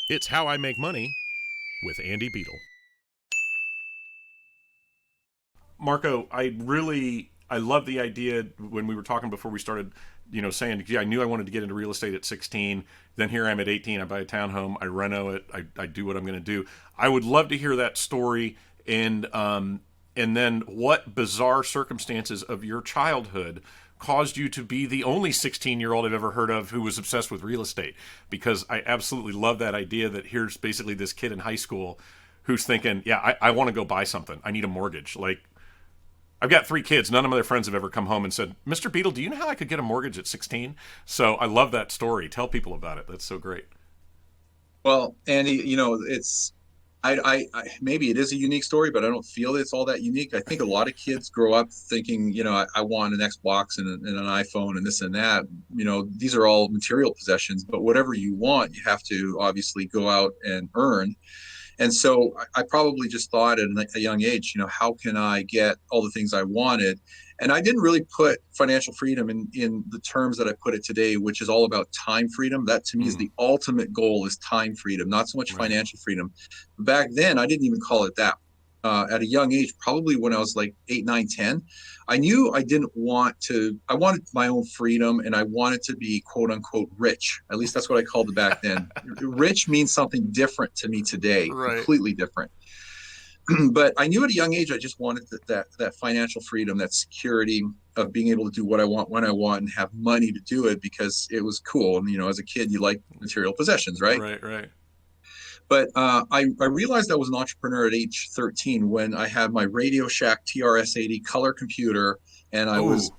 It's How I Make Money with Andy Beadle. Marco, I love the idea when we were talking before we started, saying, yeah, I knew I wanted to get into real estate at 16. Then here I'm at 18. I buy a townhome, I reno it, I do what I'm going to do. I would love to hear that story and then what bizarre circumstances of your childhood caused you to be the only 16-year-old I've ever heard of who was obsessed with real estate, because I absolutely love that idea that here's basically this kid in high school who's thinking, yeah, I want to go buy something. I need a mortgage. Like, I've got 3 kids. None of my other friends have ever come home and said, Mr. Beadle, do you know how I could get a mortgage at 16? So I love that story. Tell people about it. That's so great. Well, Andy, I maybe it is a unique story, but I don't feel it's all that unique. I think a lot of kids grow up thinking, I want an Xbox and an iPhone and this and that. These are all material possessions, but whatever you want, you have to obviously go out and earn. And so I probably just thought at a young age, how can I get all the things I wanted? And I didn't really put financial freedom in the terms that I put it today, which is all about time freedom. That to me is Mm, the ultimate goal, is time freedom, not so much right. financial freedom. Back then, I didn't even call it that. At a young age, probably when I was like 8, 9, 10, I knew I didn't want to, I wanted my own freedom and I wanted to be quote unquote rich. At least that's what I called it back then. Rich means something different to me today, Right. completely different. But I knew at a young age I just wanted that financial freedom, that security of being able to do what I want when I want and have money to do it because it was cool. And as a kid, you like material possessions, right? Right. Right. But I realized I was an entrepreneur at age 13 when I had my Radio Shack TRS-80 color computer, and I was. Oh,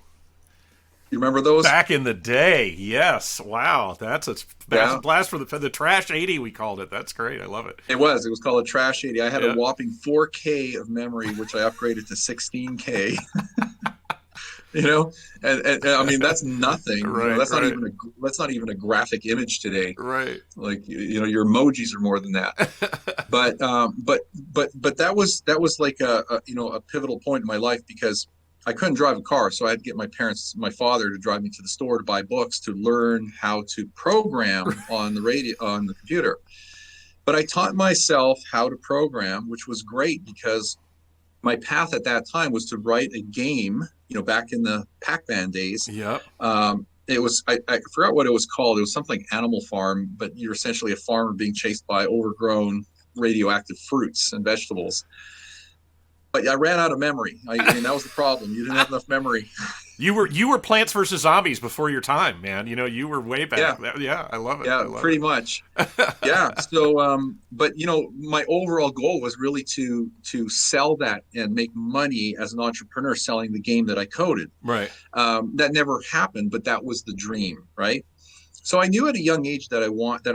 You remember those? back in the day. Yes. Wow. That's a Yeah, blast for the trash 80, we called it. That's great. I love it. it was. It was called a Trash 80. I had a Yeah. whopping 4K of memory, which I upgraded to 16K. you know and I mean that's nothing. Right. Right. That's not even a graphic image today. Right. Like your emojis are more than that. But that was like a pivotal point in my life because I couldn't drive a car, so I had to get my father to drive me to the store to buy books to learn how to program on the computer. But I taught myself how to program, which was great because my path at that time was to write a game, back in the Pac-Man days. Yep. It was, I forgot what it was called. It was something like Animal Farm, but you're essentially a farmer being chased by overgrown radioactive fruits and vegetables. But I ran out of memory. I mean, that was the problem. You didn't have enough memory. You were Plants vs Zombies before your time, man. You were way back. Yeah, Yeah, I love it. I yeah, love pretty much. it. Yeah. So, but my overall goal was really to sell that and make money as an entrepreneur selling the game that I coded. Right. That never happened, but that was the dream, right? So I knew at a young age that I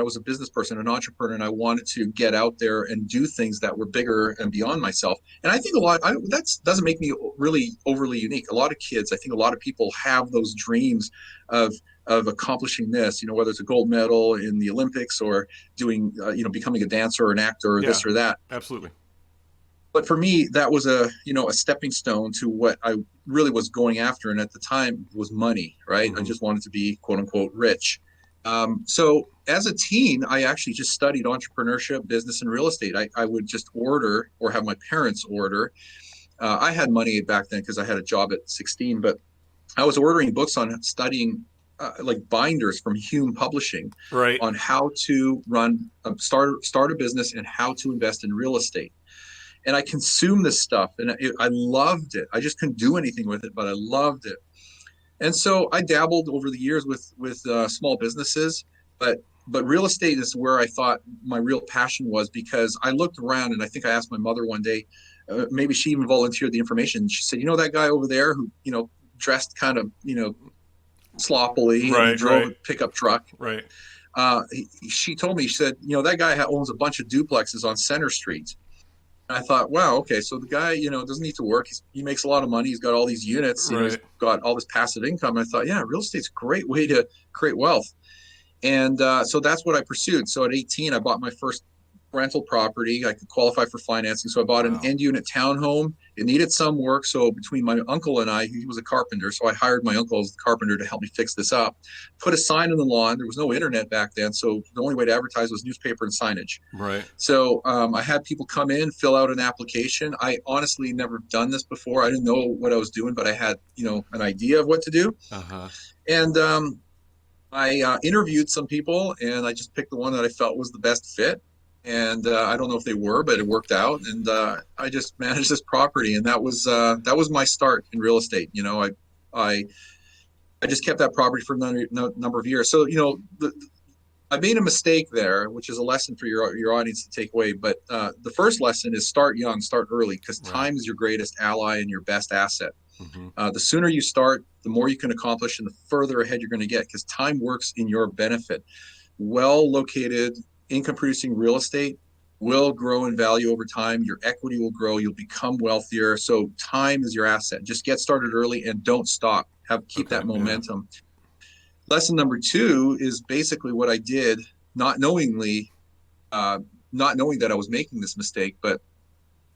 was a business person, an entrepreneur, and I wanted to get out there and do things that were bigger and beyond myself. And I think that doesn't make me really overly unique. A lot of kids, I think a lot of people have those dreams of accomplishing this, whether it's a gold medal in the Olympics or doing, becoming a dancer or an actor or Yeah. this or that. Absolutely. But for me, that was a stepping stone to what I really was going after. And at the time was money, right? I Hmm. just wanted to be quote unquote rich. So as a teen, I actually just studied entrepreneurship, business, and real estate. I would just order or have my parents order. I had money back then because I had a job at 16, but I was ordering books on studying like binders from Hume Publishing Right. on how to start a business and how to invest in real estate. And I consumed this stuff and I loved it. I just couldn't do anything with it, but I loved it. And so I dabbled over the years with small businesses, but real estate is where I thought my real passion was because I looked around and I think I asked my mother one day, maybe she even volunteered the information. She said, that guy over there who dressed kind of sloppily and he Right. drove a Right. pickup truck. Right. She told me, she said, that guy owns a bunch of duplexes on Center Street. I thought, wow, okay, so the guy, doesn't need to work. He makes a lot of money. He's got all these units. He's Right. got all this passive income. And I thought, yeah, real estate's a great way to create wealth. And so that's what I pursued. So at 18, I bought my first rental property. I could qualify for financing. So I bought an Wow. end unit townhome. It needed some work. So between my uncle and I, he was a carpenter. So I hired my uncle as the carpenter to help me fix this up. Put a sign on the lawn. There was no internet back then. So the only way to advertise was newspaper and signage. Right. So I had people come in, fill out an application. I honestly never done this before. I didn't know what I was doing, but I had, an idea of what to do. Uh-huh. And I interviewed some people, and I just picked the one that I felt was the best fit. And I don't know if they were, but it worked out. And I just managed this property, and that was my start in real estate. I I just kept that property for a number of years. So I made a mistake there, which is a lesson for your audience to take away. But the first lesson is start young, start early, because Right. time is your greatest ally and your best asset. Mm-hmm. The sooner you start, the more you can accomplish, and the further ahead you're going to get, because time works in your benefit. Well located, income producing real estate will grow in value over time. Your equity will grow. You'll become wealthier. So time is your asset. Just get started early and don't stop. Keep Okay. that Yeah. momentum. Lesson number two is basically what I did, not knowingly, not knowing that I was making this mistake, but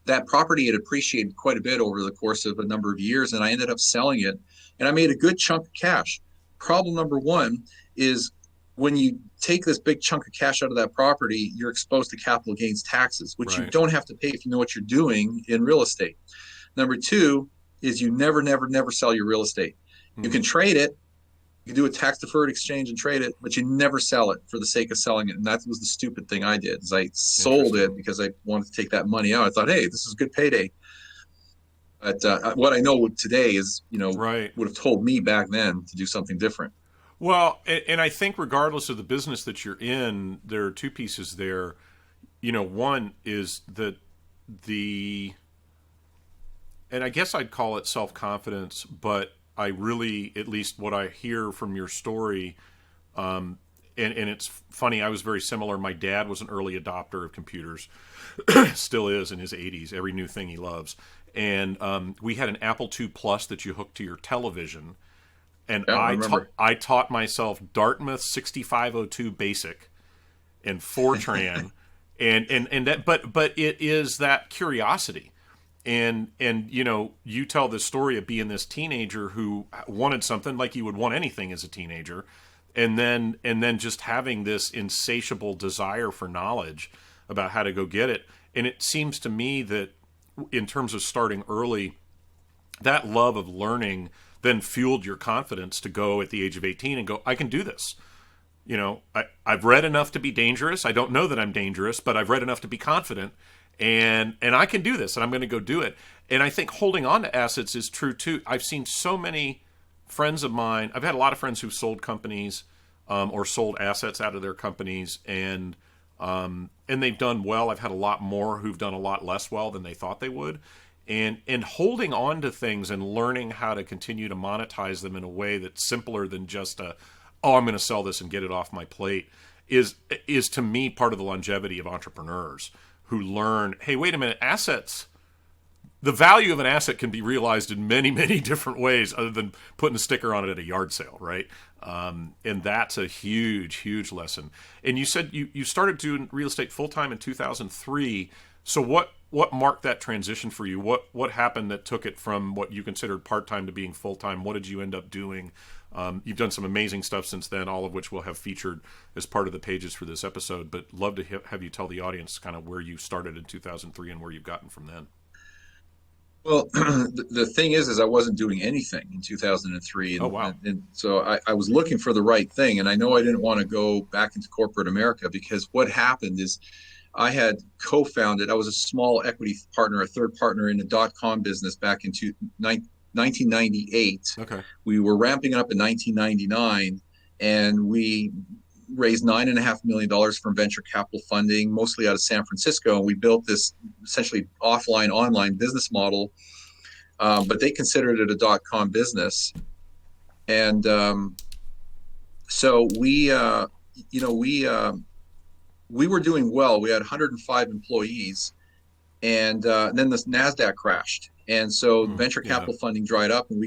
that property had appreciated quite a bit over the course of a number of years, and I ended up selling it, and I made a good chunk of cash. Problem number one is when you take this big chunk of cash out of that property, you're exposed to capital gains taxes, which you Right. don't have to pay if you know what you're doing in real estate. Number two is you never, never, never sell your real estate. You Hmm. can trade it, you can do a tax deferred exchange and trade it, but you never sell it for the sake of selling it. And that was the stupid thing I did. Is I sold Interesting. it because I wanted to take that money out. I thought, hey, this is a good payday. But what I know today is, Right. would have told me back then to do something different. Well, and I think regardless of the business that you're in, there are two pieces there. One is that the, and I guess I'd call it self confidence, but I really, at least what I hear from your story, and it's funny, I was very similar. My dad was an early adopter of computers, still is in his 80s, every new thing he loves. And we had an Apple II Plus that you hooked to your television. And Yeah, I remember. I taught myself Dartmouth 6502 Basic and Fortran, and that, but it is that curiosity. And you tell this story of being this teenager who wanted something like you would want anything as a teenager, and then just having this insatiable desire for knowledge about how to go get it. And it seems to me that in terms of starting early, that love of learning then fueled your confidence to go at the age of 18 and go, I can do this. I've read enough to be dangerous. I don't know that I'm dangerous, but I've read enough to be confident, and I can do this, and I'm going to go do it. And I think holding on to assets is true too. I've seen so many friends of mine. I've had a lot of friends who've sold companies or sold assets out of their companies, and they've done well. I've had a lot more who've done a lot less well than they thought they would. And holding on to things and learning how to continue to monetize them in a way that's simpler than just I'm going to sell this and get it off my plate is to me part of the longevity of entrepreneurs who learn, hey, wait a minute, assets, the value of an asset can be realized in many, many different ways other than putting a sticker on it at a yard sale, right? And that's a huge, huge lesson. And you said you started doing real estate full time in 2003. So what marked that transition for you? What happened that took it from what you considered part time to being full time? What did you end up doing? You've done some amazing stuff since then, all of which we'll have featured as part of the pages for this episode. But love to have you tell the audience kind of where you started in 2003 and where you've gotten from then. Well, the thing is I wasn't doing anything in 2003. Oh, And, wow. and, and so I was looking for the right thing. And I know I didn't want to go back into corporate America, because what happened is I had co-founded, I was a small equity partner, a third partner in the dot-com business back in 1998. Okay. We were ramping up in 1999, and we raised $9.5 million from venture capital funding, mostly out of San Francisco. And we built this essentially offline, online business model, but they considered it a dot-com business. And so you know, we were doing well. We had 105 employees, and then the Nasdaq crashed, and so Hmm. venture Yeah. capital funding dried up, and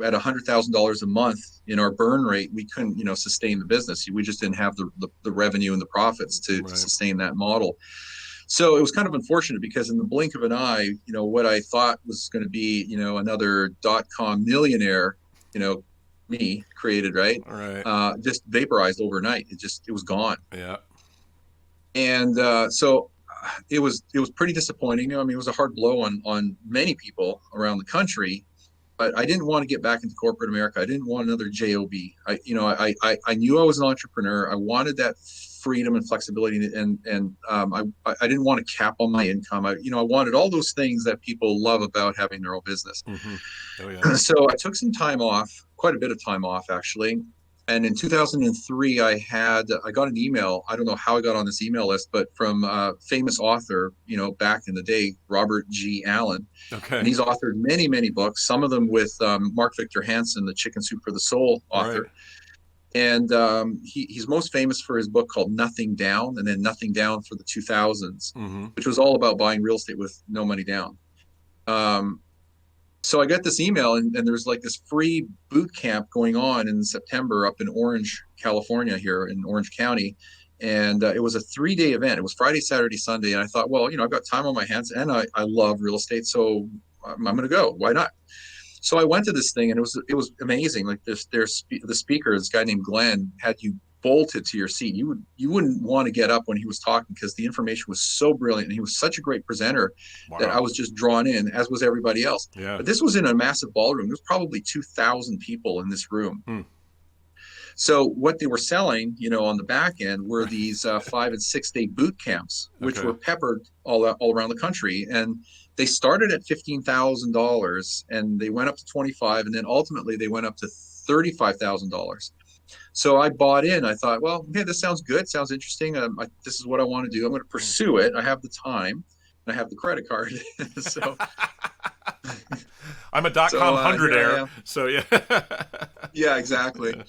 at $100,000 a month in our burn rate, we couldn't, sustain the business. We just didn't have the revenue and the profits to sustain that model. So it was kind of unfortunate because in the blink of an eye, what I thought was going to be, another .com millionaire, me created, right? Just vaporized overnight. It was gone. Yeah. And so it was pretty disappointing. I mean, it was a hard blow on many people around the country, but I didn't want to get back into corporate America. I didn't want another job. I knew I was an entrepreneur. I wanted that freedom and flexibility, and I didn't want to cap on my income. I wanted all those things that people love about having their own business. Mm-hmm. Oh, yeah. So I took some time off, quite a bit of time off actually. And in 2003, I got an email. I don't know how I got on this email list, but from a famous author, back in the day, Robert G. Allen. Okay. And he's authored many, many books, some of them with Mark Victor Hansen, the Chicken Soup for the Soul author. Right. And he's most famous for his book called Nothing Down, and then Nothing Down for the 2000s, mm-hmm. which was all about buying real estate with no money down. So I got this email, and there's like this free boot camp going on in September up in Orange, California, here in Orange County. And it was a 3-day event. It was Friday, Saturday, Sunday. And I thought, well, I've got time on my hands, and I love real estate, so I'm going to go. Why not? So I went to this thing, and it was amazing. Like the speaker, this guy named Glenn, had you bolted to your seat. You wouldn't want to get up when he was talking because the information was so brilliant, and he was such a great presenter. Wow. That I was just drawn in, as was everybody else. Yeah. But this was in a massive ballroom. There was probably 2,000 people in this room. So what they were selling, on the back end were these 5 and 6 day boot camps, which were peppered all around the country. And they started at $15,000 and they went up to 25, and then ultimately they went up to $35,000. So I bought in. I thought, well, okay, this sounds good. Sounds interesting. This is what I want to do. I'm going to pursue it. I have the time, and I have the credit card. So I'm a .com hundredaire. So yeah. Yeah, exactly.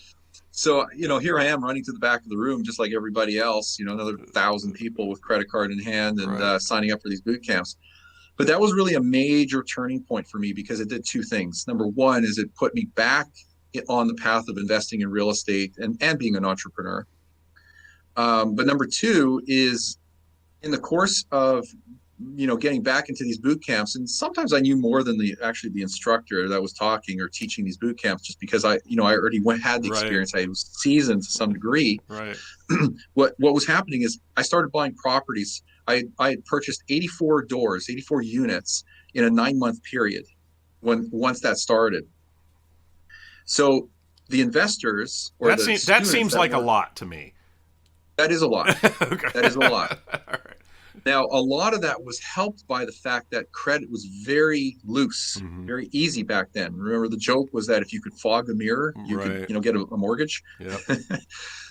So, here I am running to the back of the room, just like everybody else, another 1,000 people with credit card in hand and signing up for these boot camps. But that was really a major turning point for me because it did two things. Number one is it put me back on the path of investing in real estate and being an entrepreneur. But number two is in the course of, getting back into these boot camps, and sometimes I knew more than the instructor that was talking or teaching these boot camps, just because I already had the experience. I was seasoned to some degree. Right. What was happening is I started buying properties. I had purchased 84 units in a 9-month period once that started. So the investors that seems like a lot to me. That is a lot. Okay. That is a lot. All right. Now, a lot of that was helped by the fact that credit was very loose, very easy back then. Remember, the joke was that if you could fog the mirror, you could, get a mortgage. Yep.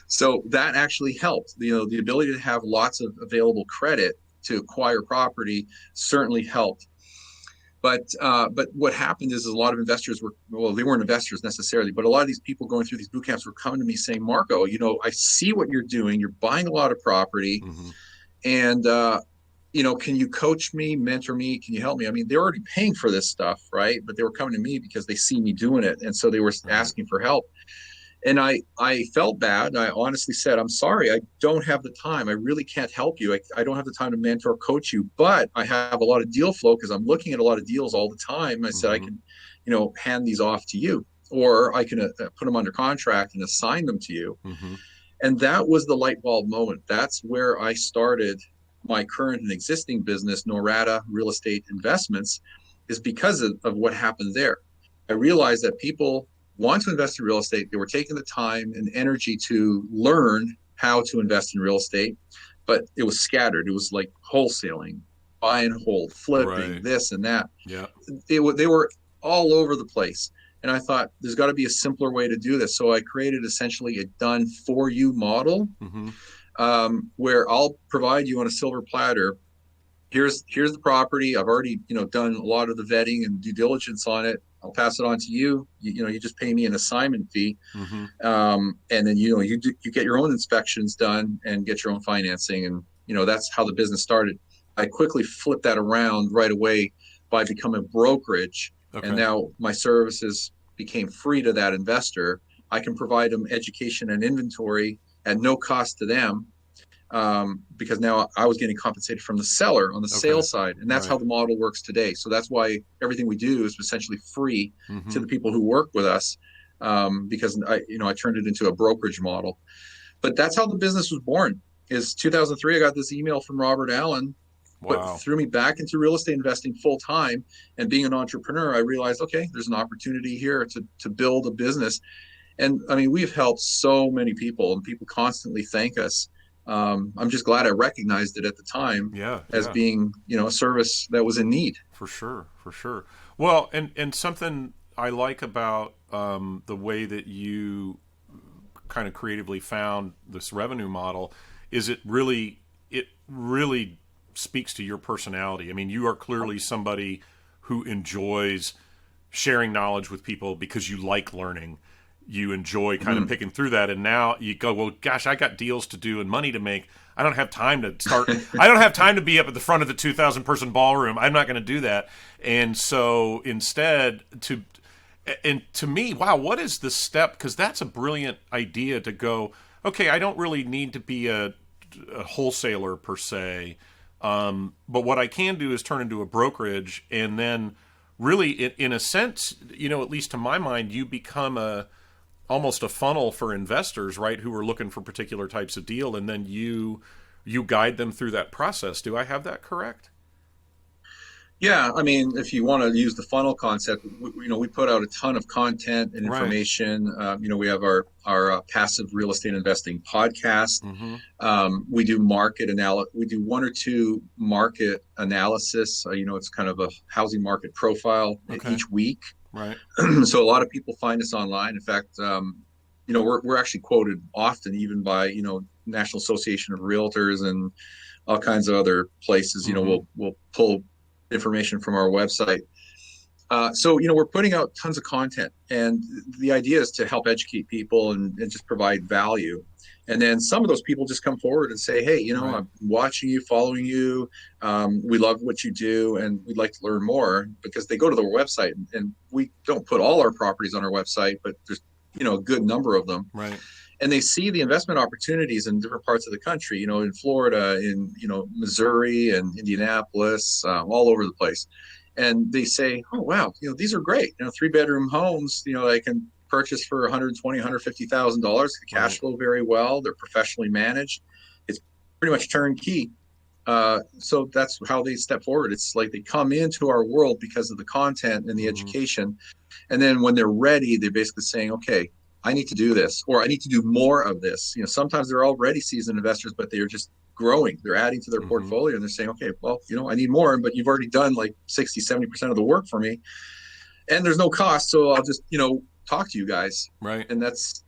So that actually helped. The ability to have lots of available credit to acquire property certainly helped. But what happened is a lot of investors they weren't investors necessarily, but a lot of these people going through these boot camps were coming to me saying, Marco, I see what you're doing. You're buying a lot of property. And, can you coach me, mentor me? Can you help me? I mean, they're already paying for this stuff, right? But they were coming to me because they see me doing it. And so they were asking for help. And I felt bad. I honestly said, I'm sorry, I don't have the time. I really can't help you. I don't have the time to mentor, coach you, but I have a lot of deal flow because I'm looking at a lot of deals all the time. I said, I can, hand these off to you, or I can put them under contract and assign them to you. And that was the light bulb moment. That's where I started my current and existing business, Norada Real Estate Investments, is because of what happened there. I realized that people want to invest in real estate. They were taking the time and energy to learn how to invest in real estate, but it was scattered. It was like wholesaling, buy and hold, flipping, this and that. Yeah. They were all over the place. And I thought there's got to be a simpler way to do this. So I created essentially a done for you model where I'll provide you on a silver platter. Here's the property. I've already, done a lot of the vetting and due diligence on it. I'll pass it on to you. You just pay me an assignment fee. And then, you get your own inspections done and get your own financing. And, that's how the business started. I quickly flipped that around right away by becoming a brokerage. And now my services became free to that investor, I can provide them education and inventory at no cost to them, because now I was getting compensated from the seller on the Okay. sales side. And that's how Right. the model works today. So that's why everything we do is essentially free to Mm-hmm. the people who work with us, because I turned it into a brokerage model. But that's how the business was born. Is 2003, I got this email from Robert Allen, but Wow. threw me back into real estate investing full time. And being an entrepreneur, I realized, okay, there's an opportunity here to build a business. And I mean, we've helped so many people, and people constantly thank us. I'm just glad I recognized it at the time Yeah. as Yeah. being, a service that was in need. For sure. For sure. Well, and something I like about the way that you kind of creatively found this revenue model is it really speaks to your personality. I mean, you are clearly somebody who enjoys sharing knowledge with people because you like learning. You enjoy kind of Mm. picking through that, and now you go, well, gosh, I got deals to do and money to make. I don't have time to start. I don't have time to be up at the front of the 2,000 person ballroom. I'm not going to do that. And so instead, to me, wow, what is the step? Because that's a brilliant idea to go, okay, I don't really need to be a wholesaler per se, but what I can do is turn into a brokerage, and then really, in a sense, at least to my mind, you become almost a funnel for investors, right, who are looking for particular types of deal, and then you guide them through that process. Do I have that correct? Yeah, I mean, if you want to use the funnel concept, we put out a ton of content and Right. information. We have our passive real estate investing podcast. Mm-hmm. We do market analysis. We do one or two market analysis. It's kind of a housing market profile Okay. each week. Right. So a lot of people find us online. In fact, we're actually quoted often, even by National Association of Realtors and all kinds of other places. Mm-hmm. We'll pull information from our website. So we're putting out tons of content, and the idea is to help educate people and just provide value. And then some of those people just come forward and say, hey, Right. I'm watching you, following you. We love what you do, and we'd like to learn more, because they go to the website, and we don't put all our properties on our website, but there's a good number of them. Right. And they see the investment opportunities in different parts of the country, in Florida, in Missouri and Indianapolis, all over the place. And they say, oh wow, these are great. 3-bedroom homes, I can purchase for 120, $150,000. Cash Right. flow very well. They're professionally managed. It's pretty much turnkey. So that's how they step forward. It's like they come into our world because of the content and the Mm-hmm. education. And then when they're ready, they're basically saying, okay, I need to do this, or I need to do more of this. Sometimes they're already seasoned investors, but they're just growing. They're adding to their Mm-hmm. portfolio, and they're saying, okay, well, I need more, but you've already done like 60, 70% of the work for me. And there's no cost. So I'll just, talk to you guys. Right. And that's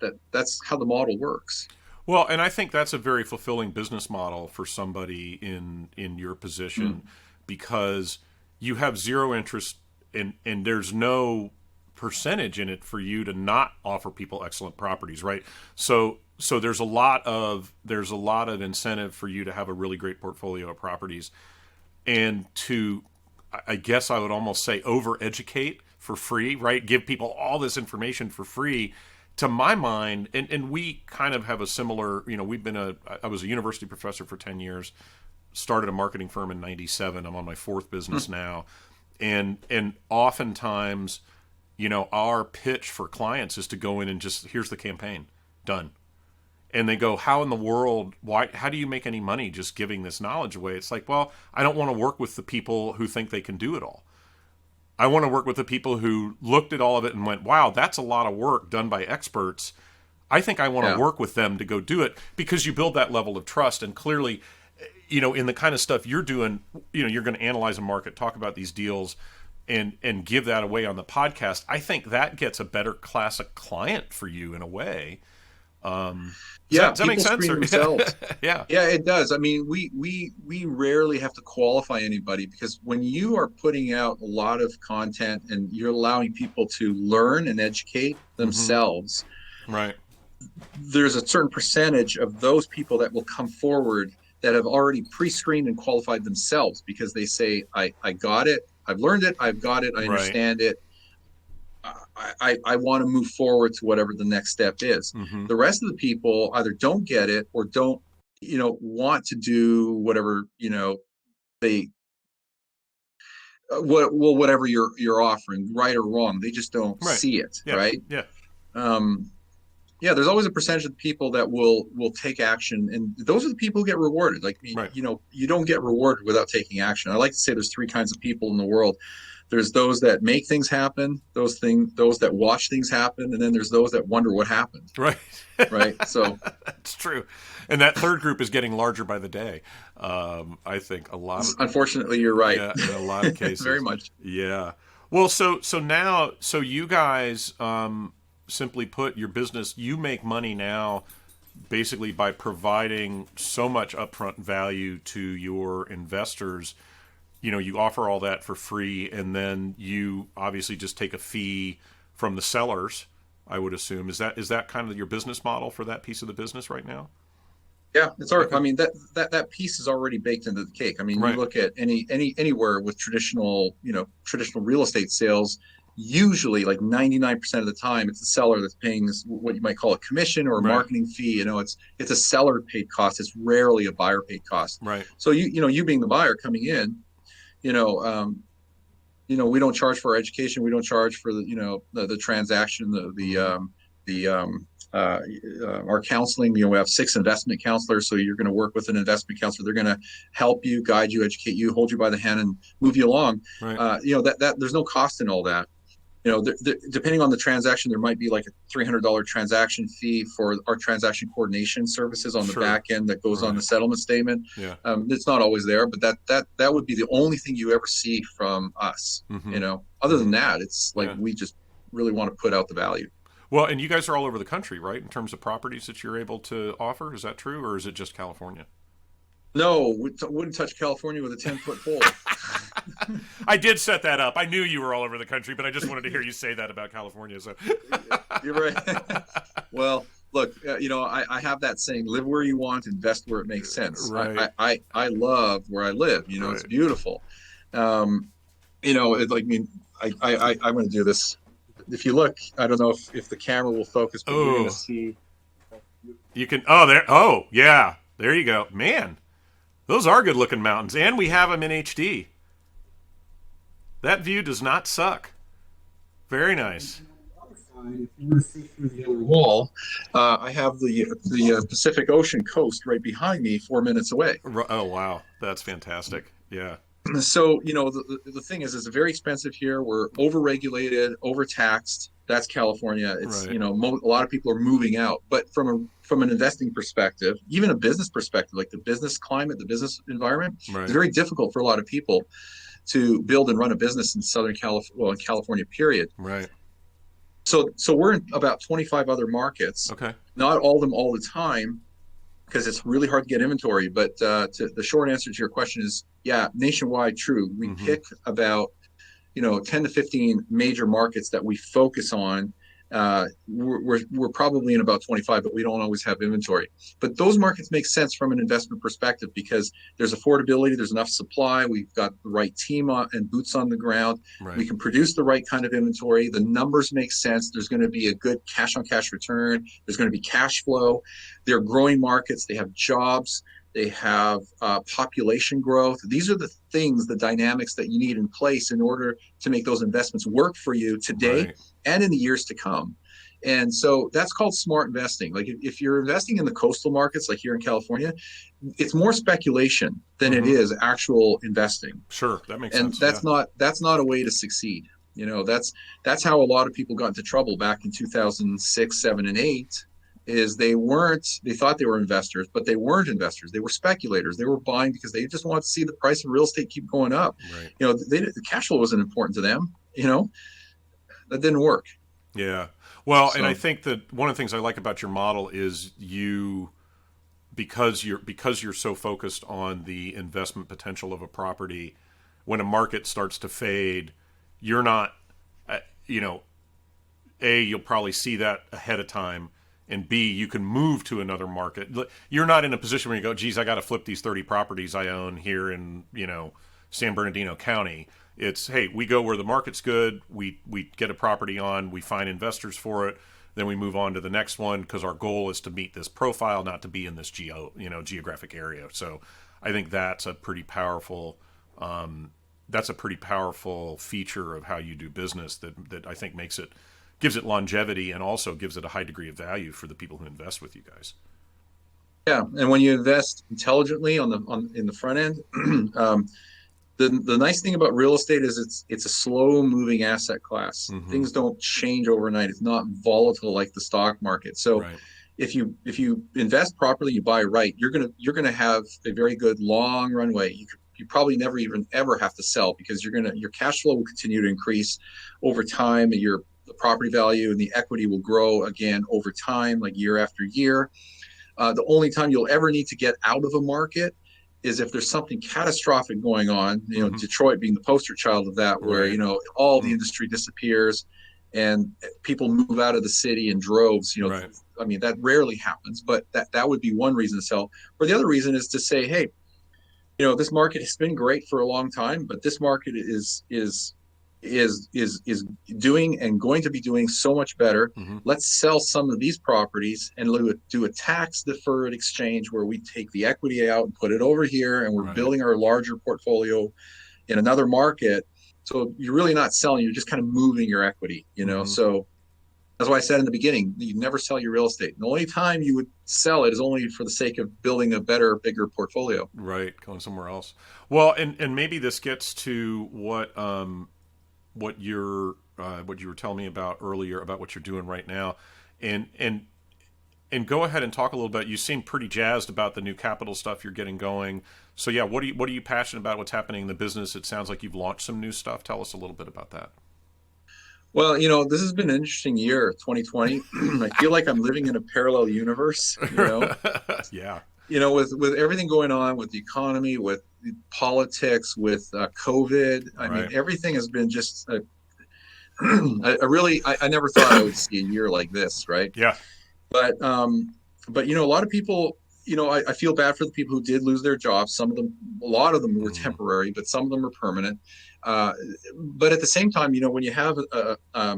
how the model works. Well, and I think that's a very fulfilling business model for somebody in your position, Mm. because you have zero interest and there's no percentage in it for you to not offer people excellent properties, right? So there's a lot of incentive for you to have a really great portfolio of properties, and to, I guess I would almost say, over-educate for free, right? Give people all this information for free. To my mind, and we kind of have a similar, I was a university professor for 10 years, started a marketing firm in 97. I'm on my fourth business now. And oftentimes, our pitch for clients is to go in and just, here's the campaign, done. And they go, how in the world, how do you make any money just giving this knowledge away? It's like, well, I don't want to work with the people who think they can do it all. I want to work with the people who looked at all of it and went, wow, that's a lot of work done by experts. I think I want to Yeah. work with them to go do it, because you build that level of trust. And clearly, in the kind of stuff you're doing, you're going to analyze a market, talk about these deals, and give that away on the podcast. I think that gets a better class of client for you in a way. Yeah. Does that make People sense? screen Or themselves. yeah. Yeah, it does. I mean, we rarely have to qualify anybody, because when you are putting out a lot of content and you're allowing people to learn and educate Mm-hmm. themselves, Right. there's a certain percentage of those people that will come forward that have already pre-screened and qualified themselves, because they say, I got it, I've learned it, I've got it, I Right. understand it. I want to move forward to whatever the next step is. Mm-hmm. The rest of the people either don't get it or don't, want to do whatever, they whatever you're offering, right or wrong. They just don't Right. see it, Yeah. right? Yeah. Um, yeah, there's always a percentage of people that will take action, and those are the people who get rewarded. Like me, Right. you don't get rewarded without taking action. I like to say there's three kinds of people in the world. There's those that make things happen, those that watch things happen, and then there's those that wonder what happened. Right. Right. So That's true. And that third group is getting larger by the day. I think a lot of, unfortunately, you're right. yeah, in a lot of Very cases. much. Yeah. Well, so now, so you guys, simply put, your business, you make money now basically by providing so much upfront value to your investors. You offer all that for free, and then you obviously just take a fee from the sellers, I would assume. Is that kind of your business model for that piece of the business right now? Yeah, it's already. Okay. I mean, that piece is already baked into the cake. I mean, you Right. look at anywhere with traditional real estate sales. Usually, like 99% of the time, it's the seller that's paying this, what you might call a commission or a Right. marketing fee. It's a seller paid cost. It's rarely a buyer paid cost. Right. So you being the buyer coming in, you know, um, we don't charge for our education. We don't charge for the transaction, the our counseling. We have 6 investment counselors, so you're going to work with an investment counselor. They're going to help you, guide you, educate you, hold you by the hand, and move you along. Right. That there's no cost in all that. Depending on the transaction, there might be like a $300 transaction fee for our transaction coordination services on the Sure. back end that goes on Right. the settlement statement. Yeah. It's not always there, but that would be the only thing you ever see from us. Mm-hmm. Other Mm-hmm. than that, it's like Yeah. we just really want to put out the value. Well, and you guys are all over the country, right? In terms of properties that you're able to offer, is that true, or is it just California? No, wouldn't touch California with a 10-foot pole. I did set that up. I knew you were all over the country, but I just wanted to hear you say that about California. So, You're right. Well, look, I have that saying: live where you want, invest where it makes sense. right, I love where I live. It's right. beautiful. It's like, I mean, I'm going to do this. If you look, I don't know if the camera will focus, but you're going to Oh, see. you can. Oh, there. Oh, yeah. There you go, man. Those are good-looking mountains, and we have them in HD. That view does not suck. Very nice. If you were to see through the other wall, I have the Pacific Ocean coast right behind me, 4 minutes away. Oh, wow, that's fantastic. Yeah. So the thing is, it's very expensive here. We're overregulated, overtaxed. That's California. It's Right. a lot of people are moving out. But from an investing perspective, even a business perspective, like the business climate, the business environment, Right. it's very difficult for a lot of people to build and run a business in Southern California, well, in California, period. Right. So we're in about 25 other markets, Okay. not all of them all the time, because it's really hard to get inventory. But the short answer to your question is, yeah, nationwide, true. We Mm-hmm. pick about 10 to 15 major markets that we focus on. We're probably in about 25, but we don't always have inventory. But those markets make sense from an investment perspective because there's affordability, there's enough supply, we've got the right team and boots on the ground. Right. We can produce the right kind of inventory. The numbers make sense. There's going to be a good cash on cash return. There's going to be cash flow. They're growing markets. They have jobs. They have population growth. These are the things, the dynamics that you need in place in order to make those investments work for you today Right. and in the years to come. And so that's called smart investing. Like if you're investing in the coastal markets, like here in California, it's more speculation than it Mm-hmm. is actual investing. Sure, that makes And sense. Yeah. that's not a way to succeed. That's how a lot of people got into trouble back in 2006, 7, and 8. Is they thought they were investors, but they weren't investors. They were speculators. They were buying because they just wanted to see the price of real estate keep going up. Right. The cash flow wasn't important to them. That didn't work. Yeah. Well, and I So think that one of the things I like about your model is because you're so focused on the investment potential of a property, when a market starts to fade, you're not, you know, A, you'll probably see that ahead of time, and B, you can move to another market. You're not in a position where you go, geez, I got to flip these 30 properties I own here in, San Bernardino County. It's, hey, we go where the market's good. We get a property on. We find investors for it. Then we move on to the next one because our goal is to meet this profile, not to be in this geographic area. So I think that's a pretty powerful feature of how you do business that I think gives it longevity and also gives it a high degree of value for the people who invest with you guys. Yeah, and when you invest intelligently in the front end, the nice thing about real estate is it's a slow moving asset class. Mm-hmm. Things don't change overnight. It's not volatile like the stock market. So right. if you invest properly, you buy right, you're gonna have a very good long runway. You probably never even ever have to sell because your cash flow will continue to increase over time. The property value and the equity will grow again over time, like year after year. The only time you'll ever need to get out of a market is if there's something catastrophic going on. Mm-hmm. Detroit being the poster child of that, where right. All the industry disappears and people move out of the city in droves. Right. I mean, that rarely happens, but that would be one reason to sell. Or the other reason is to say, hey, this market has been great for a long time, but this market is doing and going to be doing so much better. Mm-hmm. Let's sell some of these properties and do a tax deferred exchange where we take the equity out and put it over here, and we're right. building our larger portfolio in another market. So you're really not selling, you're just kind of moving your equity, Mm-hmm. So that's why I said in the beginning, you never sell your real estate. The only time you would sell it is only for the sake of building a better, bigger portfolio. Right, going somewhere else. Well, and maybe this gets to what you were telling me about earlier about what you're doing right now, and go ahead and talk a little bit. You seem pretty jazzed about the new capital stuff you're getting going. So yeah, what are you passionate about? What's happening in the business? It sounds like you've launched some new stuff. Tell us a little bit about that. Well, this has been an interesting year, 2020. I feel like I'm living in a parallel universe, Yeah. With everything going on with the economy, with politics, with COVID. I mean, everything has been just I never thought I would see a year like this, right? Yeah. But a lot of people, I feel bad for the people who did lose their jobs. A lot of them were temporary, but some of them were permanent. But at the same time, when you have I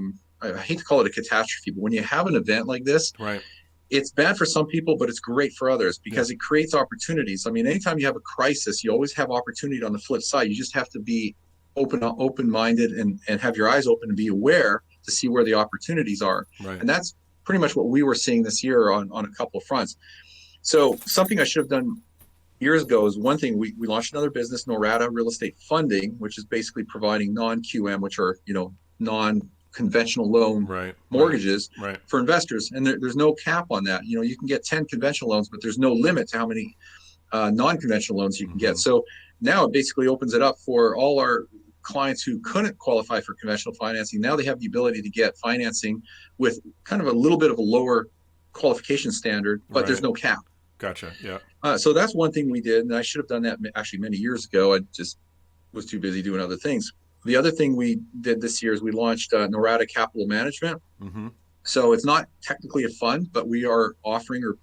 hate to call it a catastrophe, but when you have an event like this, right, it's bad for some people, but it's great for others because it creates opportunities. I mean, anytime you have a crisis, you always have opportunity on the flip side. You just have to be open-minded and have your eyes open and be aware to see where the opportunities are. Right. And that's pretty much what we were seeing this year on a couple of fronts. So something I should have done years ago is one thing. We launched another business, Norada Real Estate Funding, which is basically providing non-QM, which are non-conventional loan mortgages for investors. And there's no cap on that. You can get 10 conventional loans, but there's no limit to how many non-conventional loans you can get. So now it basically opens it up for all our clients who couldn't qualify for conventional financing. Now they have the ability to get financing with kind of a little bit of a lower qualification standard, but there's no cap. Gotcha. Yeah. So that's one thing we did, and I should have done that actually many years ago. I just was too busy doing other things. The other thing we did this year is we launched Norada Capital Management. Mm-hmm. So it's not technically a fund, but we are offering or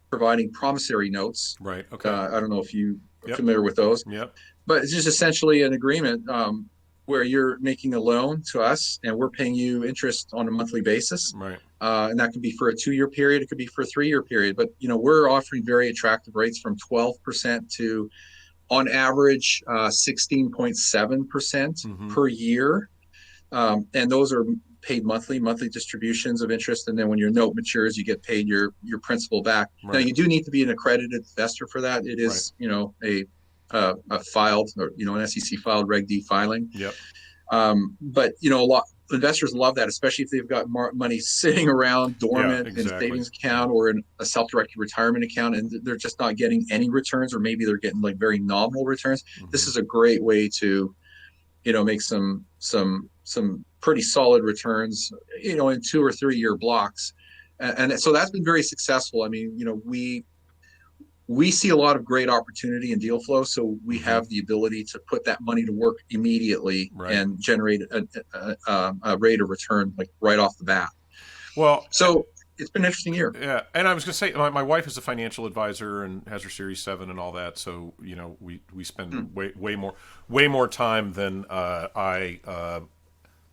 providing promissory notes. Right. Okay. I don't know if you are familiar with those. Yep. But it's just essentially an agreement where you're making a loan to us and we're paying you interest on a monthly basis. Right. And that could be for a 2-year period. It could be for a 3-year period. But, we're offering very attractive rates from 12% to, on average, 16.7% per year. And those are paid monthly distributions of interest. And then when your note matures, you get paid your principal back. Now, you do need to be an accredited investor for that. It is, a filed or an SEC filed Reg D filing. Yep. But a lot investors love that, especially if they've got money sitting around dormant in a savings account or in a self-directed retirement account, and they're just not getting any returns, or maybe they're getting like very nominal returns. This is a great way to make some pretty solid returns in 2 or 3 year blocks, and so that's been very successful. I mean, we see a lot of great opportunity and deal flow, so we have the ability to put that money to work immediately and generate a rate of return like right off the bat. Well, so it's been an interesting year. Yeah, and I was going to say, my wife is a financial advisor and has her Series 7 and all that. So we spend Hmm. way more time than I.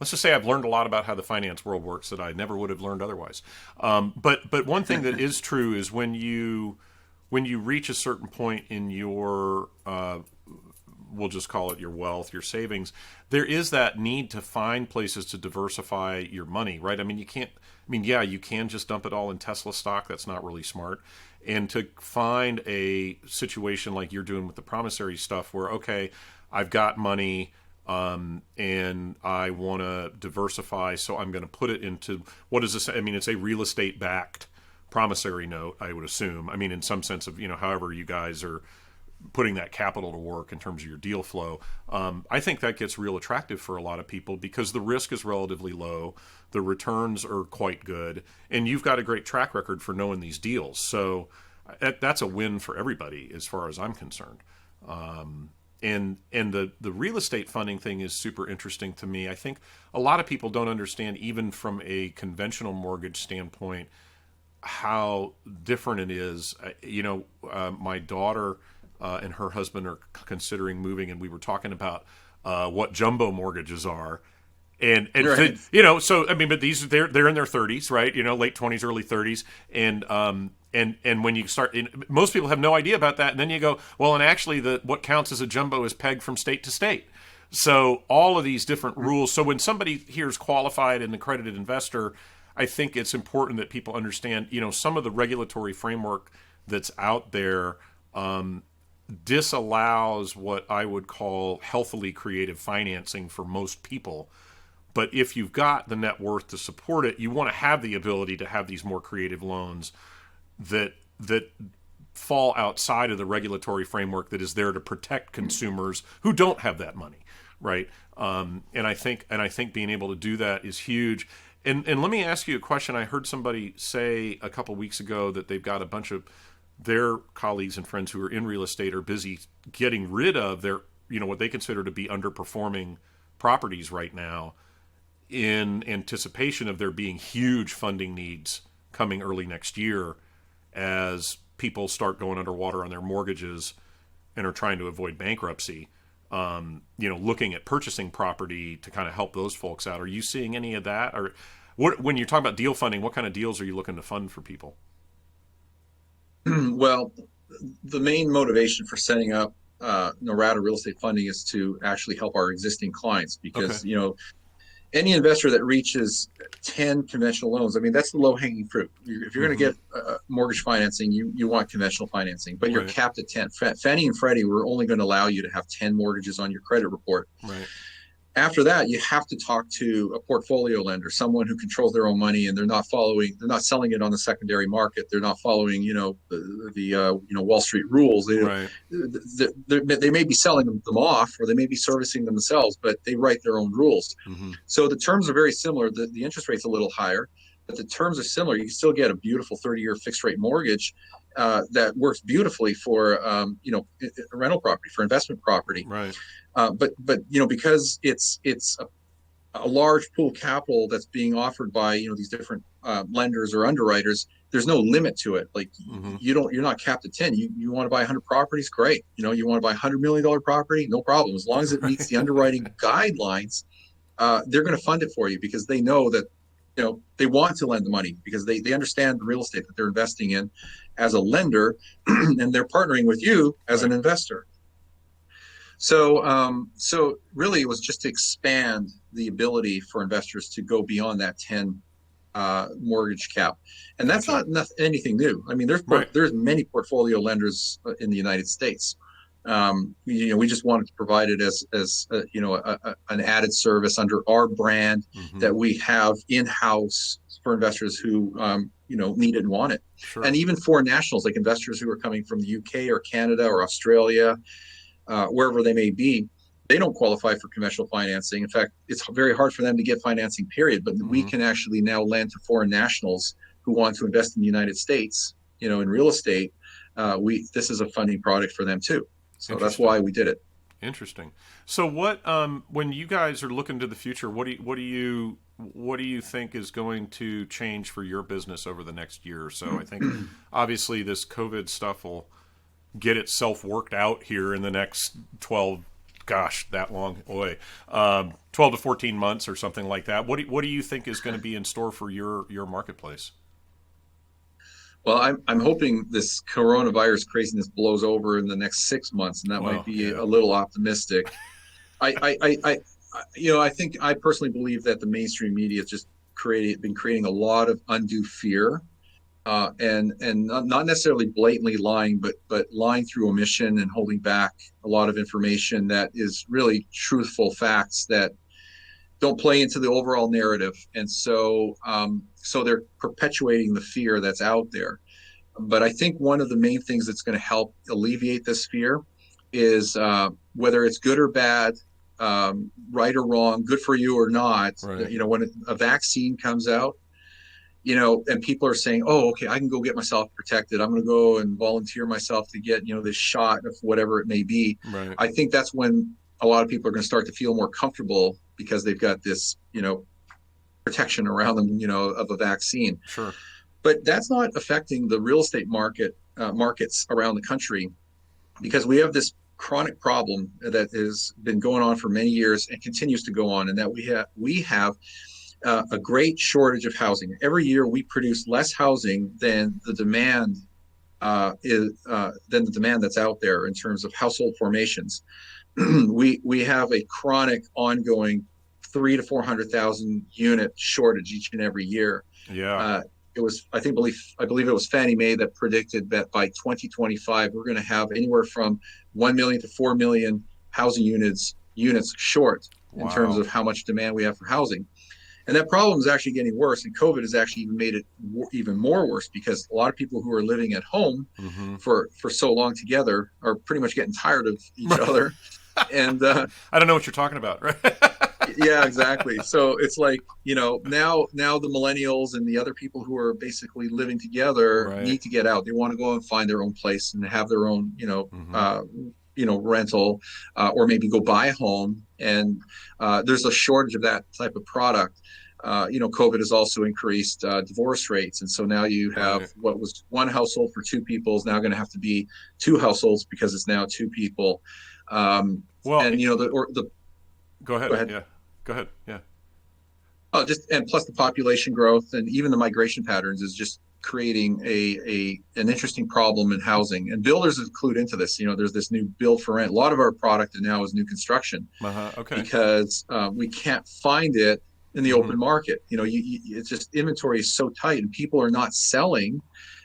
Let's just say I've learned a lot about how the finance world works that I never would have learned otherwise. But one thing that is true is when you reach a certain point in your we'll just call it your wealth, your savings, there is that need to find places to diversify your money, right? I mean, you can't, I mean, yeah, you can just dump it all in Tesla stock. That's not really smart. And to find a situation like you're doing with the promissory stuff where, okay, I've got money and I want to diversify, so I'm going to put it into, what is this? I mean, it's a real estate backed promissory note, I would assume. I mean, in some sense of, however you guys are putting that capital to work in terms of your deal flow. I think that gets real attractive for a lot of people because the risk is relatively low, the returns are quite good, and you've got a great track record for knowing these deals. So that's a win for everybody as far as I'm concerned. And the real estate funding thing is super interesting to me. I think a lot of people don't understand, even from a conventional mortgage standpoint, how different it is. My daughter and her husband are considering moving, and we were talking about what jumbo mortgages are, and Right. so I mean, but they're in their 30s, right? Late 20s, early 30s, and when you start, most people have no idea about that, and then you go, well, and actually, what counts as a jumbo is pegged from state to state. So all of these different rules. So when somebody hears qualified and accredited investor, I think it's important that people understand, some of the regulatory framework that's out there disallows what I would call healthily creative financing for most people. But if you've got the net worth to support it, you want to have the ability to have these more creative loans that fall outside of the regulatory framework that is there to protect consumers who don't have that money, right? And I think being able to do that is huge. And let me ask you a question. I heard somebody say a couple weeks ago that they've got a bunch of their colleagues and friends who are in real estate are busy getting rid of their, what they consider to be underperforming properties right now in anticipation of there being huge funding needs coming early next year as people start going underwater on their mortgages and are trying to avoid bankruptcy. Looking at purchasing property to kind of help those folks out. Are you seeing any of that? Or when you're talking about deal funding, what kind of deals are you looking to fund for people? Well, the main motivation for setting up Norada Real Estate Funding is to actually help our existing clients Okay. because, any investor that reaches 10 conventional loans, I mean, that's the low hanging fruit. If you're going to Mm-hmm. get mortgage financing, you want conventional financing, but you're Right. capped at 10. Fannie and Freddie were only going to allow you to have 10 mortgages on your credit report. Right. After that, you have to talk to a portfolio lender, someone who controls their own money, and they're not selling it on the secondary market. They're not following, the Wall Street rules. Right. They may be selling them off, or they may be servicing them themselves, but they write their own rules. Mm-hmm. So the terms are very similar. The interest rate's a little higher, but the terms are similar. You can still get a beautiful 30-year fixed rate mortgage that works beautifully for a rental property, for investment property. Right. But because it's a large pool of capital that's being offered by these different lenders or underwriters, there's no limit to it. Like Mm-hmm. you're not capped at 10. You want to buy 100 properties, great. You want to buy $100 million property, no problem. As long as it meets the underwriting guidelines, they're going to fund it for you because they know that they want to lend the money because they understand the real estate that they're investing in as a lender, and they're partnering with you as Right. an investor. So really, it was just to expand the ability for investors to go beyond that 10 mortgage cap, and that's Gotcha. not anything new. I mean, Right. there's many portfolio lenders in the United States. We just wanted to provide it as an added service under our brand Mm-hmm. that we have in house for investors who need it and want it, Sure. and even foreign nationals like investors who are coming from the UK or Canada or Australia, wherever they may be, they don't qualify for conventional financing. In fact, it's very hard for them to get financing, period. But we Mm-hmm. can actually now lend to foreign nationals who want to invest in the United States, in real estate. This is a funding product for them too. So that's Interesting. why we did it. Interesting. So what when you guys are looking to the future, what do you think is going to change for your business over the next year or so? I think obviously this COVID stuff will get itself worked out here in the next 12, gosh, that long, 12 to 14 months or something like that. What do you think is going to be in store for your marketplace? Well, I'm hoping this coronavirus craziness blows over in the next 6 months, and that might Well, be yeah. a little optimistic. I think I personally believe that the mainstream media has just been creating a lot of undue fear, and not necessarily blatantly lying, but lying through omission and holding back a lot of information that is really truthful facts that don't play into the overall narrative, and so they're perpetuating the fear that's out there. But I think one of the main things that's going to help alleviate this fear is whether it's good or bad, right or wrong, good for you or not. Right. When a vaccine comes out, and people are saying, "Oh, okay, I can go get myself protected. I'm going to go and volunteer myself to get this shot of whatever it may be." Right. I think that's when a lot of people are going to start to feel more comfortable because they've got this, protection around them, of a vaccine. Sure. But that's not affecting the real estate markets around the country, because we have this chronic problem that has been going on for many years and continues to go on, and that we have a great shortage of housing. Every year we produce less housing than the demand that's out there in terms of household formations. we have a chronic, ongoing 300,000 to 400,000 unit shortage each and every year. Yeah. It was, I believe it was Fannie Mae that predicted that by 2025 we're going to have anywhere from 1 million to 4 million housing units short in terms Wow. of how much demand we have for housing. And that problem is actually getting worse, and COVID has actually even made it even more worse, because a lot of people who are living at home Mm-hmm. for so long together are pretty much getting tired of each other. And I don't know what you're talking about, right? yeah, exactly. So it's like, now the millennials and the other people who are basically living together Right. need to get out. They want to go and find their own place and have their own, Mm-hmm. rental, or maybe go buy a home. And there's a shortage of that type of product. COVID has also increased divorce rates, and so now you have Right. what was one household for two people is now going to have to be two households, because it's now two people. Um, Well, and the go go ahead. ahead. Yeah. Go ahead. Yeah. Oh, just, and plus the population growth and even the migration patterns is just creating an interesting problem in housing. And builders have clued into this. There's this new build for rent. A lot of our product now is new construction, Uh-huh. Okay. because we can't find it in the Mm-hmm. open market. It's just, inventory is so tight and people are not selling,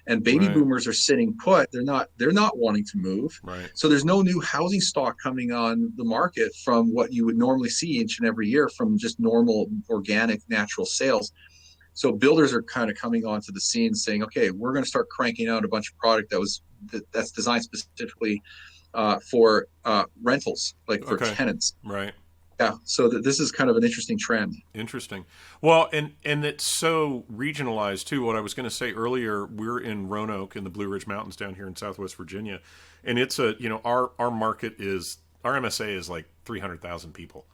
and baby Right. boomers are sitting put. They're not wanting to move. Right. So there's no new housing stock coming on the market from what you would normally see each and every year from just normal organic natural sales. So builders are kind of coming onto the scene saying, okay, we're going to start cranking out a bunch of product that's designed specifically for rentals, like for Okay. tenants. Right. Yeah, so this is kind of an interesting trend. Interesting. Well, and it's so regionalized too. What I was going to say earlier, we're in Roanoke in the Blue Ridge Mountains down here in Southwest Virginia, and it's our market is our MSA is like 300,000 people.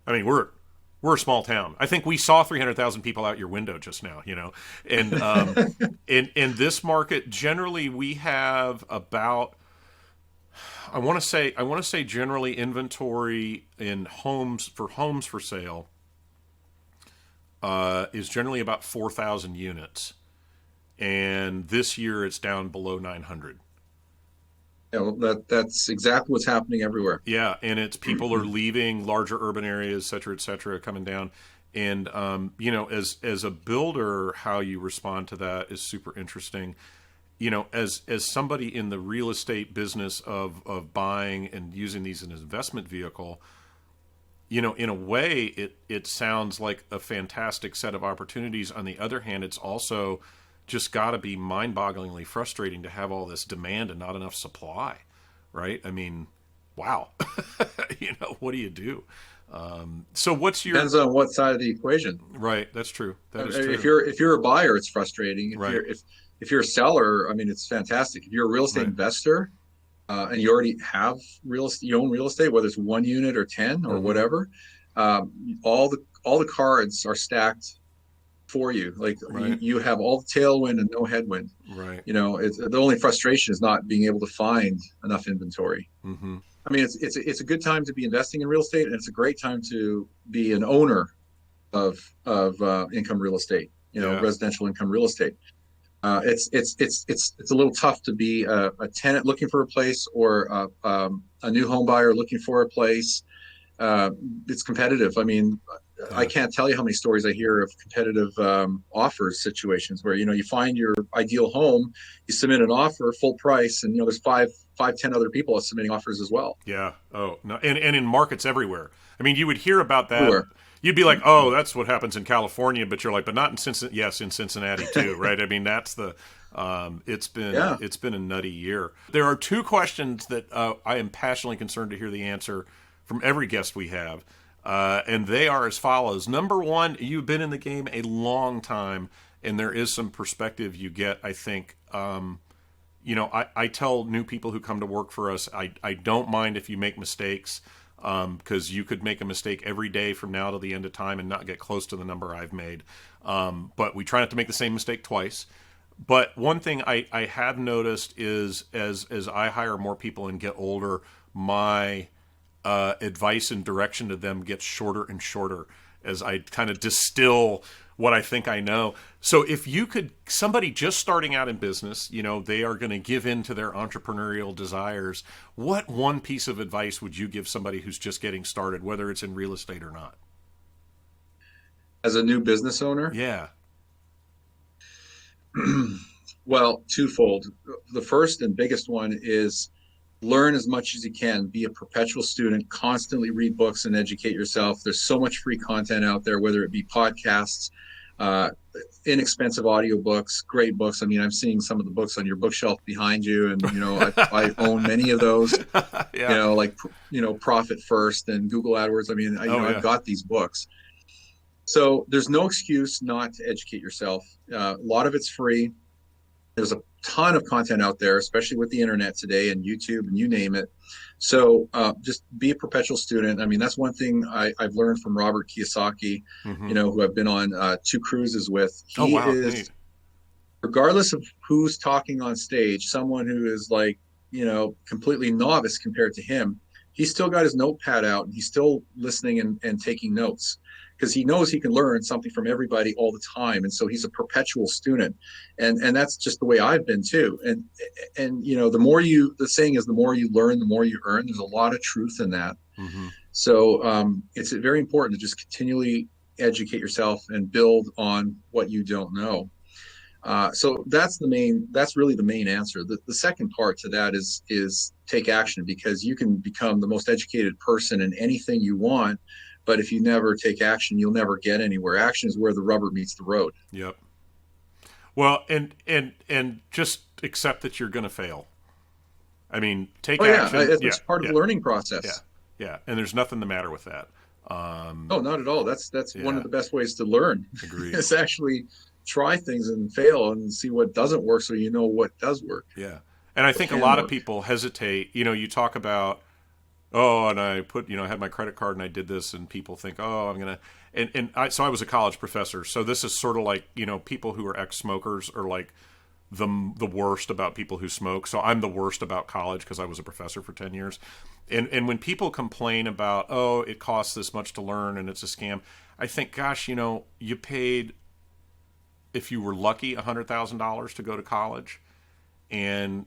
I mean, we're a small town. I think we saw 300,000 people out your window just now. And in this market, generally we have about, I want to say generally inventory in homes for sale is generally about 4,000 units, and this year it's down below 900. That's exactly what's happening everywhere. Yeah, and it's people are leaving larger urban areas, et cetera, coming down. And as a builder, how you respond to that is super interesting. As somebody in the real estate business of buying and using these as an investment vehicle, in a way, it sounds like a fantastic set of opportunities. On the other hand, it's also just got to be mind-bogglingly frustrating to have all this demand and not enough supply, right? I mean, wow. What do you do? So what's your Depends on what side of the equation. right? That's true. That is If true. you're a buyer, it's frustrating. Right. If you're a seller, I mean, it's fantastic. If you're a real estate Right. investor, and you already have real estate, you own real estate, whether it's 1 unit or 10 or Mm-hmm. whatever, all the cards are stacked for you. Like Right. you have all the tailwind and no headwind. Right. It's the only frustration is not being able to find enough inventory. Mm-hmm. I mean, it's a good time to be investing in real estate, and it's a great time to be an owner of income real estate. Yeah. Residential income real estate. It's a little tough to be a tenant looking for a place, or a new home buyer looking for a place. Uh, it's competitive. I mean, I Yeah. can't tell you how many stories I hear of competitive offers situations where you find your ideal home, you submit an offer full price, and there's five, 10 other people submitting offers as well. Yeah. Oh no. And in markets everywhere. I mean, you would hear about that. Everywhere. You'd be like, "Oh, that's what happens in California," but you're like, "But not in Cincinnati." Yes, in Cincinnati too, right? I mean, that's the. Yeah. It's been a nutty year. There are two questions that I am passionately concerned to hear the answer from every guest we have, and they are as follows. Number one, you've been in the game a long time, and there is some perspective you get. I think. I tell new people who come to work for us, I don't mind if you make mistakes, because you could make a mistake every day from now to the end of time and not get close to the number I've made. But we try not to make the same mistake twice. But one thing I have noticed is as I hire more people and get older, my advice and direction to them gets shorter and shorter as I kind of distill what I think I know. So if you could, somebody just starting out in business, they are going to give in to their entrepreneurial desires. What one piece of advice would you give somebody who's just getting started, whether it's in real estate or not? As a new business owner, Yeah. well, twofold. The first and biggest one is learn as much as you can. Be a perpetual student. Constantly read books and educate yourself. There's so much free content out there, whether it be podcasts, uh, inexpensive audiobooks, great books. I mean, I'm seeing some of the books on your bookshelf behind you, and I own many of those. Yeah. Like Profit First and Google AdWords. I mean, Oh I've yeah. got these books. So there's no excuse not to educate yourself. A lot of it's free. There's a ton of content out there, especially with the internet today and YouTube and you name it. So just be a perpetual student. I mean, that's one thing I've learned from Robert Kiyosaki, Mm-hmm. who I've been on 2 cruises with. Oh He wow. is, Neat. regardless of who's talking on stage, someone who is like, completely novice compared to him, he's still got his notepad out and he's still listening and taking notes, because he knows he can learn something from everybody all the time. And so he's a perpetual student. And that's just the way I've been too. And the saying is, the more you learn, the more you earn. There's a lot of truth in that. Mm-hmm. So it's very important to just continually educate yourself and build on what you don't know. So that's really the main answer. The second part to that is take action, because you can become the most educated person in anything you want, but if you never take action, you'll never get anywhere. Action is where the rubber meets the road. Yep. Well, and just accept that you're going to fail. I mean, take Oh yeah, action. Yeah. it's part of Yeah. the learning Yeah. process. Yeah. And there's nothing the matter with that. Oh, not at all. That's one of Yeah. the best ways to learn Agreed. is actually try things and fail and see what doesn't work, so you know what does work, Yeah. And I what think a can lot of work. people hesitate. You talk about, oh, and I put, I had my credit card and I did this, and people think, oh, I'm going to, so I was a college professor. So this is sort of like, people who are ex-smokers are like the worst about people who smoke. So I'm the worst about college because I was a professor for 10 years. And when people complain about, oh, it costs this much to learn and it's a scam, I think, gosh, you paid, if you were lucky, $100,000 to go to college. And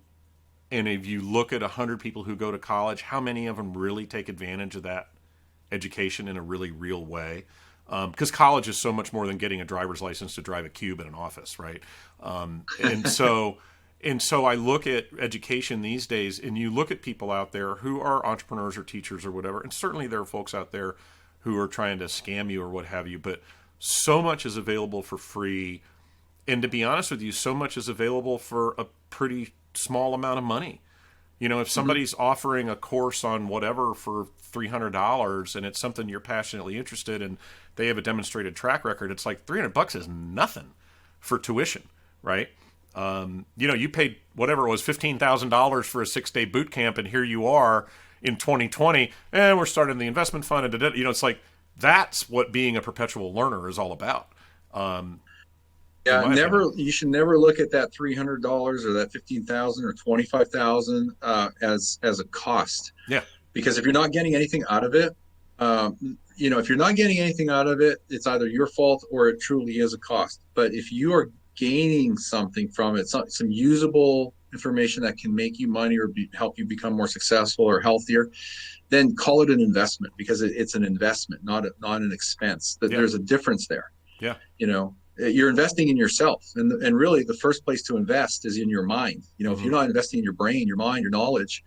if you look at 100 people who go to college, how many of them really take advantage of that education in a really real way? Because college is so much more than getting a driver's license to drive a cube in an office, right? And so I look at education these days, and you look at people out there who are entrepreneurs or teachers or whatever, and certainly there are folks out there who are trying to scam you or what have you, but so much is available for free. And to be honest with you, so much is available for a pretty small amount of money. If Mhm. somebody's offering a course on whatever for $300 and it's something you're passionately interested in, they have a demonstrated track record, it's like $300 is nothing for tuition, right? You paid whatever it was, $15,000 for a 6-day boot camp, and here you are in 2020, and we're starting the investment fund, and it's like that's what being a perpetual learner is all about. Yeah, never. Opinion. You should never look at that $300 or that 15,000 or 25,000 as a cost. Yeah, Because if you're not getting anything out of it, if you're not getting anything out of it, it's either your fault or it truly is a cost. But if you are gaining something from it, some usable information that can make you money or help you become more successful or healthier, then call it an investment, because it's an investment, not an expense. That There's a difference there. Yeah. You're investing in yourself, and really the first place to invest is in your mind. If you're not investing in your brain, your mind, your knowledge,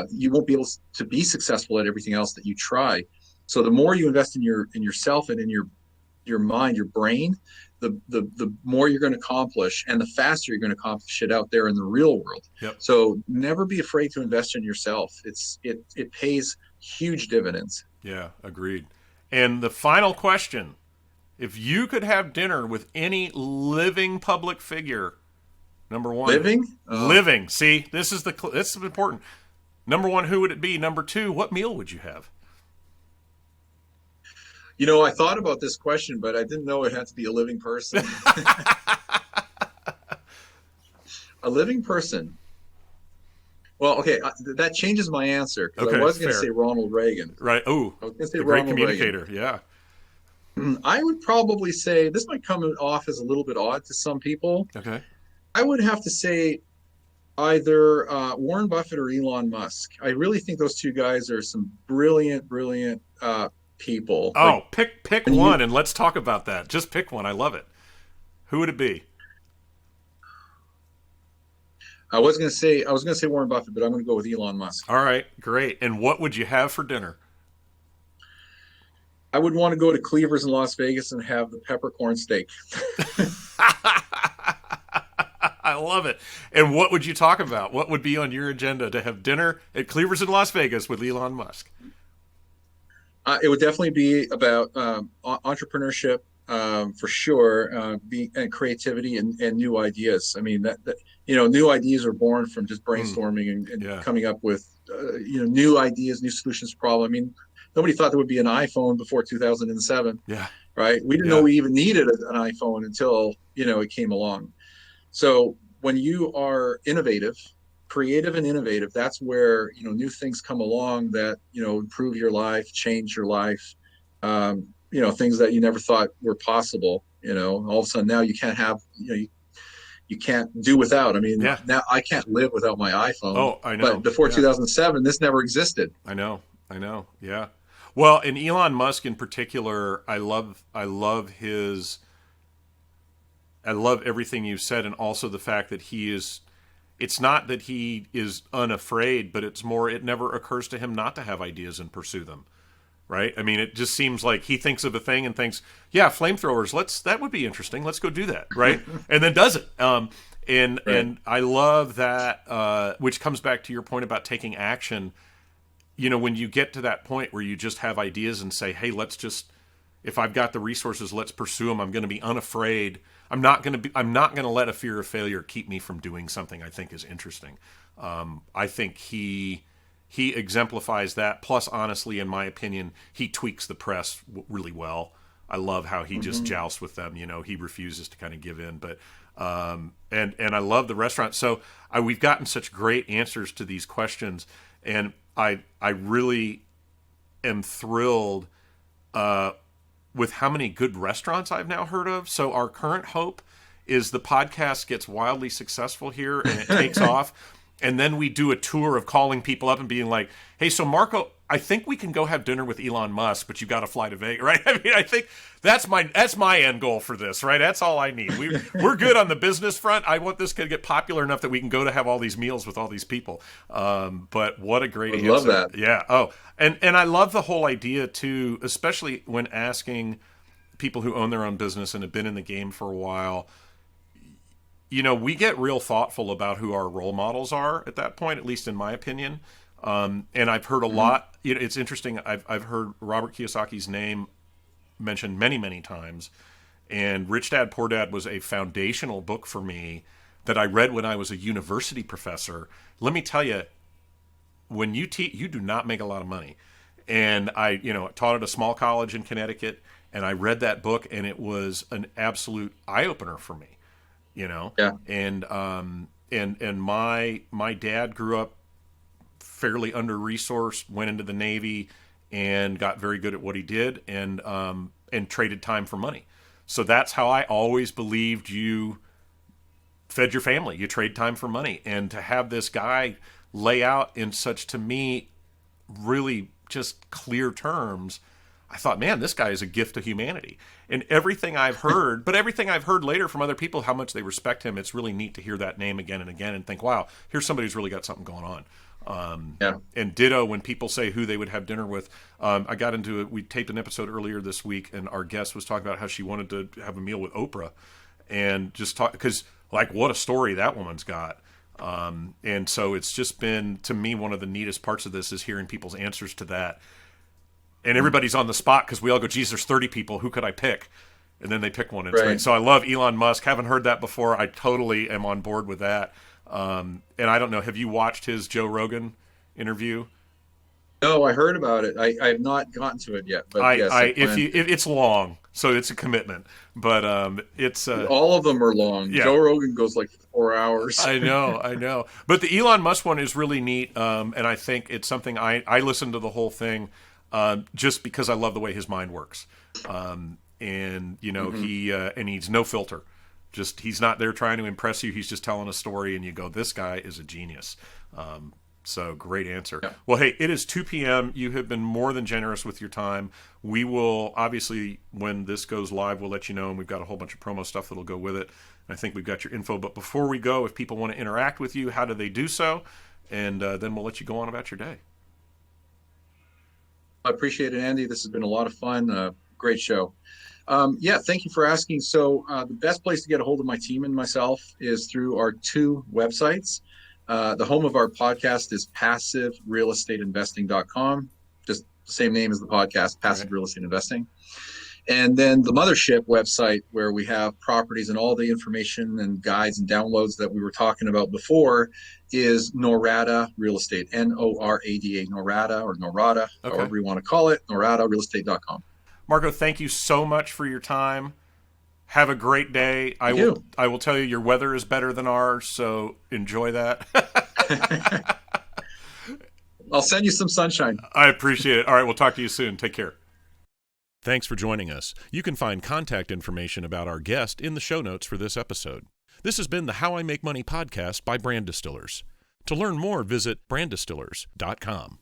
you won't be able to be successful at everything else that you try. So the more you invest in yourself and in your mind, your brain, the more you're going to accomplish, and the faster you're going to accomplish it out there in the real world. Yep. So never be afraid to invest in yourself. It pays huge dividends. Yeah, agreed. And the final question: if you could have dinner with any living public figure, number one, living. See, this is important. Number one, who would it be? Number two, what meal would you have? I thought about this question, but I didn't know it had to be a living person. A living person. Well, okay, that changes my answer, because I was going to say Ronald Reagan. Right. Oh, I was going to say a great Ronald communicator. Reagan. Yeah. I would probably say, this might come off as a little bit odd to some people. Okay. I would have to say either Warren Buffett or Elon Musk. I really think those two guys are some brilliant people. Oh, pick one, and let's talk about that. Just pick one. I love it. Who would it be? I was going to say Warren Buffett, but I'm going to go with Elon Musk. All right, great. And what would you have for dinner? I would want to go to Cleavers in Las Vegas and have the peppercorn steak. I love it. And what would you talk about? What would be on your agenda to have dinner at Cleavers in Las Vegas with Elon Musk? It would definitely be about entrepreneurship, for sure, and creativity and new ideas. I mean, new ideas are born from just brainstorming and coming up with new ideas, new solutions to problem. I mean, nobody thought there would be an iPhone before 2007. Yeah. Right. We didn't know we even needed an iPhone until, it came along. So when you are creative and innovative, that's where, new things come along that, improve your life, change your life. Things that you never thought were possible, all of a sudden now you can't have, you can't do without. I mean, now I can't live without my iPhone. Oh, I know. But before 2007, this never existed. I know. Yeah. Well, and Elon Musk in particular, I love everything you said, and also the fact that it's not that he is unafraid, but it's more, it never occurs to him not to have ideas and pursue them. Right? I mean, it just seems like he thinks of a thing and thinks, yeah, flamethrowers, that would be interesting. Let's go do that. Right. And then does it. And I love that, which comes back to your point about taking action. When you get to that point where you just have ideas and say, hey, if I've got the resources, let's pursue them. I'm going to be unafraid. I'm not going to let a fear of failure keep me from doing something I think is interesting. I think he exemplifies that. Plus, honestly, in my opinion, he tweaks the press really well. I love how he just jousts with them. He refuses to kind of give in. But and I love the restaurant. So we've gotten such great answers to these questions, and I really am thrilled with how many good restaurants I've now heard of. So our current hope is the podcast gets wildly successful here and it takes off. And then we do a tour of calling people up and being like, hey, so Marco, I think we can go have dinner with Elon Musk, but you got to fly to Vegas, right? I mean, I think that's my end goal for this, right? That's all I need. We're good on the business front. I want this to get popular enough that we can go to have all these meals with all these people. But what a great answer. I love that. Yeah. Oh, and I love the whole idea too, especially when asking people who own their own business and have been in the game for a while. We get real thoughtful about who our role models are at that point, at least in my opinion. And I've heard a lot. It's interesting. I've heard Robert Kiyosaki's name mentioned many, many times. And Rich Dad, Poor Dad was a foundational book for me that I read when I was a university professor. Let me tell you, when you teach, you do not make a lot of money. And I, taught at a small college in Connecticut, and I read that book, and it was an absolute eye opener for me. Yeah. And my dad grew up fairly under resourced, went into the Navy, and got very good at what he did, and traded time for money. So that's how I always believed you fed your family. You trade time for money, and to have this guy lay out in such, to me, really just clear terms, I thought, man, this guy is a gift to humanity. And everything I've heard, but everything I've heard later from other people, how much they respect him, it's really neat to hear that name again and again and think, wow, here's somebody who's really got something going on. And ditto when people say who they would have dinner with. I got into it. We taped an episode earlier this week, and our guest was talking about how she wanted to have a meal with Oprah, and just talk, because like, what a story that woman's got. And so it's just been, to me, one of the neatest parts of this is hearing people's answers to that. And everybody's on the spot because we all go, geez, there's 30 people. Who could I pick? And then they pick one. And right. So I love Elon Musk. Haven't heard that before. I totally am on board with that. And I don't know, have you watched his Joe Rogan interview? No, I heard about it. I have not gotten to it yet. But it's long, so it's a commitment. But it's all of them are long. Yeah. Joe Rogan goes like 4 hours. I know. But the Elon Musk one is really neat, and I think it's something I listened to the whole thing just because I love the way his mind works. And he's no filter. Just, he's not there trying to impress you. He's just telling a story, and you go, this guy is a genius. So great answer. Yeah. Well, hey, it is 2 p.m. You have been more than generous with your time. We will, obviously, when this goes live, we'll let you know, and we've got a whole bunch of promo stuff that'll go with it. I think we've got your info. But before we go, if people want to interact with you, how do they do so? And then we'll let you go on about your day. I appreciate it, Andy. This has been a lot of fun. Great show. Thank you for asking. So the best place to get a hold of my team and myself is through our 2 websites. The home of our podcast is passiverealestateinvesting.com, just the same name as the podcast, Passive Real Estate Investing. And then the mothership website, where we have properties and all the information and guides and downloads that we were talking about before, is Norada Real Estate, Norada, Norada, or Norada, however you want to call it, noradarealestate.com. Marco, thank you so much for your time. Have a great day. I will tell you, your weather is better than ours, so enjoy that. I'll send you some sunshine. I appreciate it. All right, we'll talk to you soon. Take care. Thanks for joining us. You can find contact information about our guest in the show notes for this episode. This has been the How I Make Money podcast by Brand Distillers. To learn more, visit branddistillers.com.